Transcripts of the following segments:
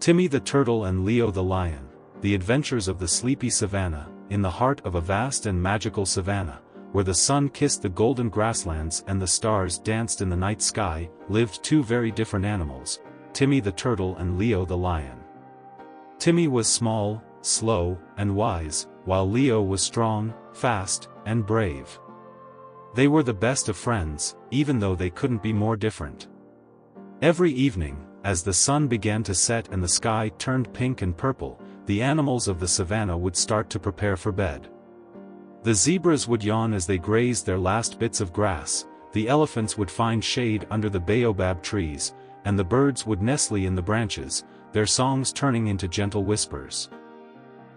Timmy the Turtle and Leo the Lion, The Adventures of the Sleepy Savannah. In the heart of a vast and magical savannah, where the sun kissed the golden grasslands and the stars danced in the night sky, lived two very different animals, Timmy the Turtle and Leo the Lion. Timmy was small, slow, and wise, while Leo was strong, fast, and brave. They were the best of friends, even though they couldn't be more different. Every evening, as the sun began to set and the sky turned pink and purple, the animals of the savannah would start to prepare for bed. The zebras would yawn as they grazed their last bits of grass, the elephants would find shade under the baobab trees, and the birds would nestle in the branches, their songs turning into gentle whispers.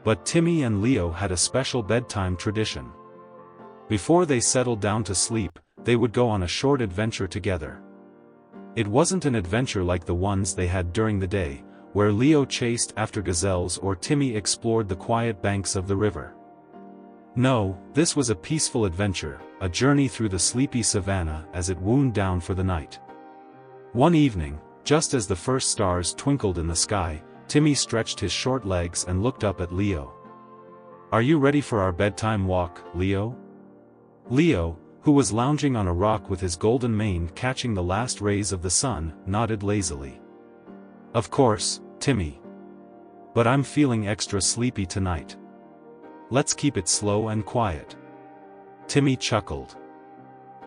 But Timmy and Leo had a special bedtime tradition. Before they settled down to sleep, they would go on a short adventure together. It wasn't an adventure like the ones they had during the day, where Leo chased after gazelles or Timmy explored the quiet banks of the river. No, this was a peaceful adventure, a journey through the sleepy savannah as it wound down for the night. One evening, just as the first stars twinkled in the sky, Timmy stretched his short legs and looked up at Leo. "Are you ready for our bedtime walk, Leo?" Leo, who was lounging on a rock with his golden mane catching the last rays of the sun, nodded lazily. "Of course, Timmy. But I'm feeling extra sleepy tonight. Let's keep it slow and quiet." Timmy chuckled.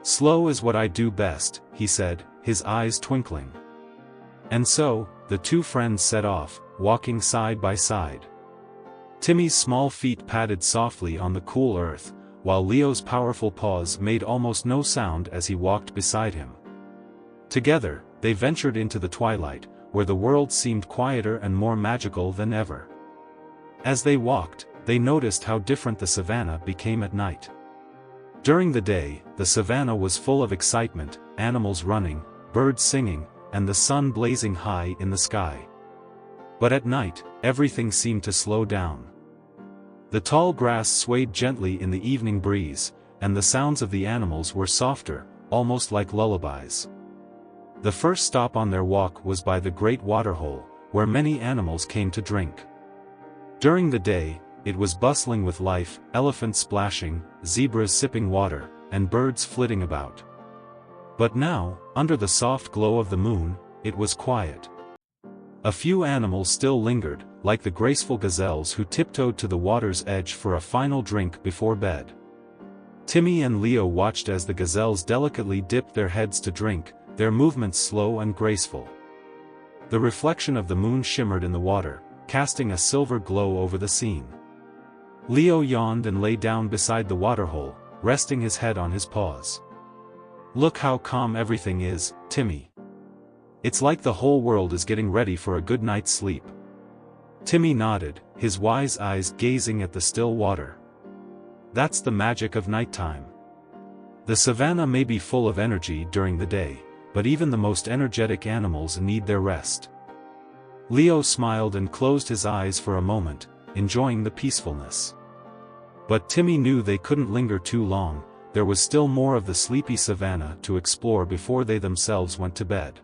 "Slow is what I do best," he said, his eyes twinkling. And so, the two friends set off, walking side by side. Timmy's small feet padded softly on the cool earth, while Leo's powerful paws made almost no sound as he walked beside him. Together, they ventured into the twilight, where the world seemed quieter and more magical than ever. As they walked, they noticed how different the savannah became at night. During the day, the savannah was full of excitement, animals running, birds singing, and the sun blazing high in the sky. But at night, everything seemed to slow down. The tall grass swayed gently in the evening breeze, and the sounds of the animals were softer, almost like lullabies. The first stop on their walk was by the great waterhole, where many animals came to drink. During the day, it was bustling with life, elephants splashing, zebras sipping water, and birds flitting about. But now, under the soft glow of the moon, it was quiet. A few animals still lingered, like the graceful gazelles who tiptoed to the water's edge for a final drink before bed. Timmy and Leo watched as the gazelles delicately dipped their heads to drink, their movements slow and graceful. The reflection of the moon shimmered in the water, casting a silver glow over the scene. Leo yawned and lay down beside the waterhole, resting his head on his paws. "Look how calm everything is, Timmy. It's like the whole world is getting ready for a good night's sleep." Timmy nodded, his wise eyes gazing at the still water. "That's the magic of nighttime. The savannah may be full of energy during the day, but even the most energetic animals need their rest." Leo smiled and closed his eyes for a moment, enjoying the peacefulness. But Timmy knew they couldn't linger too long, there was still more of the sleepy savannah to explore before they themselves went to bed.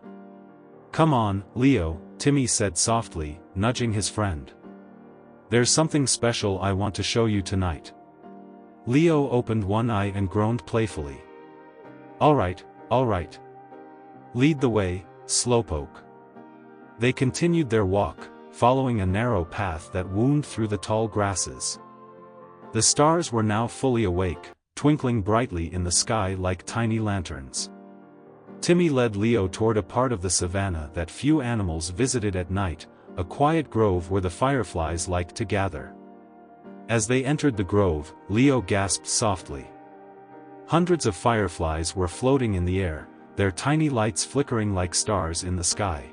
"Come on, Leo," Timmy said softly, nudging his friend. "There's something special I want to show you tonight." Leo opened one eye and groaned playfully. All right. Lead the way, Slowpoke." They continued their walk, following a narrow path that wound through the tall grasses. The stars were now fully awake, twinkling brightly in the sky like tiny lanterns. Timmy led Leo toward a part of the savannah that few animals visited at night, a quiet grove where the fireflies liked to gather. As they entered the grove, Leo gasped softly. Hundreds of fireflies were floating in the air, their tiny lights flickering like stars in the sky.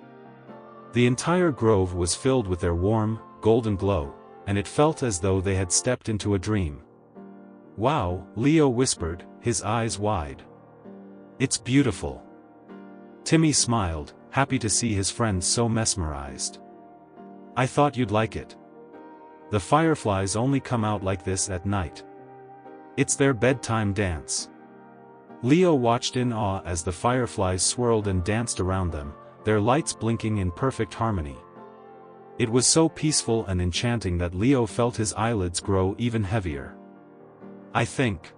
The entire grove was filled with their warm, golden glow, and it felt as though they had stepped into a dream. "Wow," Leo whispered, his eyes wide. "It's beautiful." Timmy smiled, happy to see his friend so mesmerized. "I thought you'd like it. The fireflies only come out like this at night. It's their bedtime dance." Leo watched in awe as the fireflies swirled and danced around them, their lights blinking in perfect harmony. It was so peaceful and enchanting that Leo felt his eyelids grow even heavier. "I think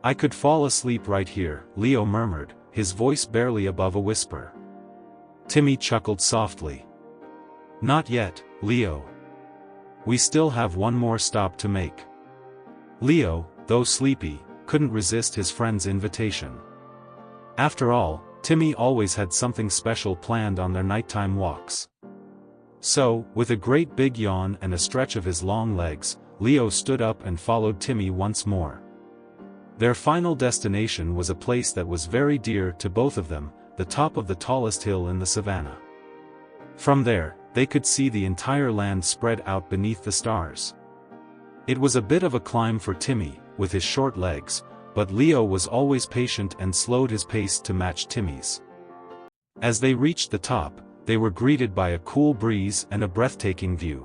I could fall asleep right here," Leo murmured, his voice barely above a whisper. Timmy chuckled softly. "Not yet, Leo. We still have one more stop to make." Leo, though sleepy, couldn't resist his friend's invitation. After all, Timmy always had something special planned on their nighttime walks. So, with a great big yawn and a stretch of his long legs, Leo stood up and followed Timmy once more. Their final destination was a place that was very dear to both of them, the top of the tallest hill in the savannah. From there, they could see the entire land spread out beneath the stars. It was a bit of a climb for Timmy, with his short legs, but Leo was always patient and slowed his pace to match Timmy's. As they reached the top, they were greeted by a cool breeze and a breathtaking view.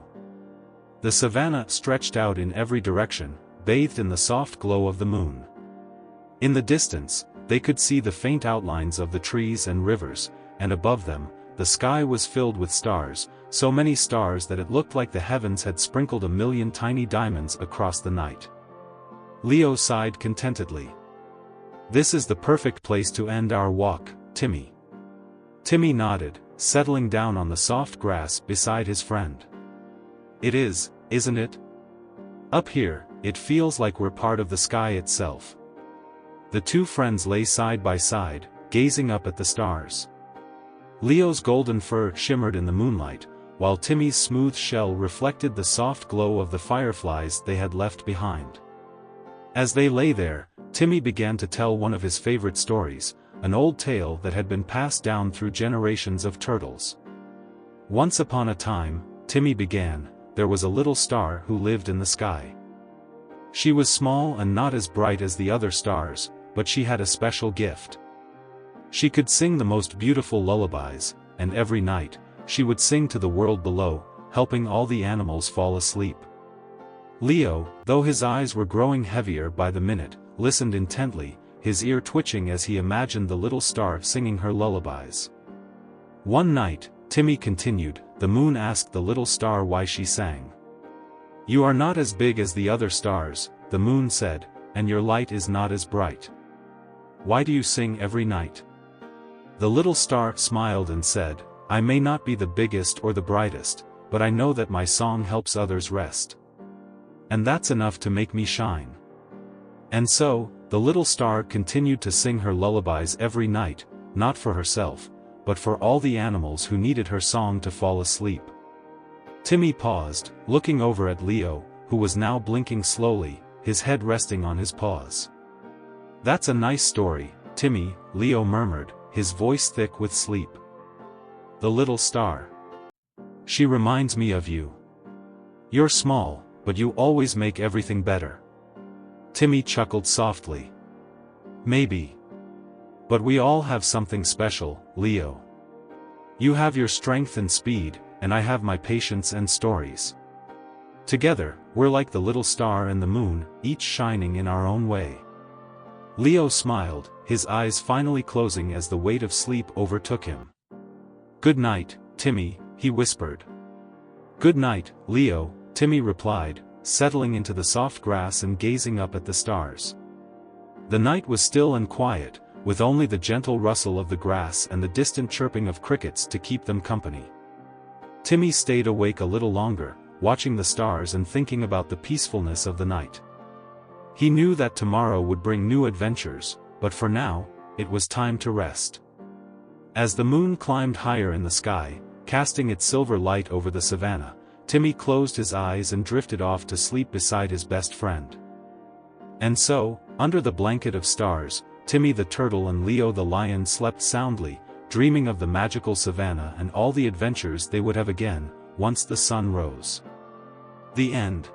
The savannah stretched out in every direction, bathed in the soft glow of the moon. In the distance, they could see the faint outlines of the trees and rivers, and above them, the sky was filled with stars, so many stars that it looked like the heavens had sprinkled a million tiny diamonds across the night. Leo sighed contentedly. "This is the perfect place to end our walk, Timmy." Timmy nodded, settling down on the soft grass beside his friend. "It is, isn't it? Up here, it feels like we're part of the sky itself." The two friends lay side by side, gazing up at the stars. Leo's golden fur shimmered in the moonlight, while Timmy's smooth shell reflected the soft glow of the fireflies they had left behind. As they lay there, Timmy began to tell one of his favorite stories, an old tale that had been passed down through generations of turtles. "Once upon a time," Timmy began, "there was a little star who lived in the sky. She was small and not as bright as the other stars, but she had a special gift. She could sing the most beautiful lullabies, and every night, she would sing to the world below, helping all the animals fall asleep." Leo, though his eyes were growing heavier by the minute, listened intently, his ear twitching as he imagined the little star singing her lullabies. One night, Timmy continued, the moon asked the little star why she sang. "You are not as big as the other stars," the moon said, "and your light is not as bright. Why do you sing every night?" The little star smiled and said, "I may not be the biggest or the brightest, but I know that my song helps others rest. And that's enough to make me shine." And so, the little star continued to sing her lullabies every night, not for herself, but for all the animals who needed her song to fall asleep. Timmy paused, looking over at Leo, who was now blinking slowly, his head resting on his paws. "That's a nice story, Timmy," Leo murmured, his voice thick with sleep. "The little star. She reminds me of you. You're small, but you always make everything better." Timmy chuckled softly. "Maybe. But we all have something special, Leo. You have your strength and speed, and I have my patience and stories. Together, we're like the little star and the moon, each shining in our own way." Leo smiled, his eyes finally closing as the weight of sleep overtook him. "Good night, Timmy," he whispered. "Good night, Leo," Timmy replied, settling into the soft grass and gazing up at the stars. The night was still and quiet, with only the gentle rustle of the grass and the distant chirping of crickets to keep them company. Timmy stayed awake a little longer, watching the stars and thinking about the peacefulness of the night. He knew that tomorrow would bring new adventures, but for now, it was time to rest. As the moon climbed higher in the sky, casting its silver light over the savannah, Timmy closed his eyes and drifted off to sleep beside his best friend. And so, under the blanket of stars, Timmy the turtle and Leo the lion slept soundly, dreaming of the magical savannah and all the adventures they would have again, once the sun rose. The end.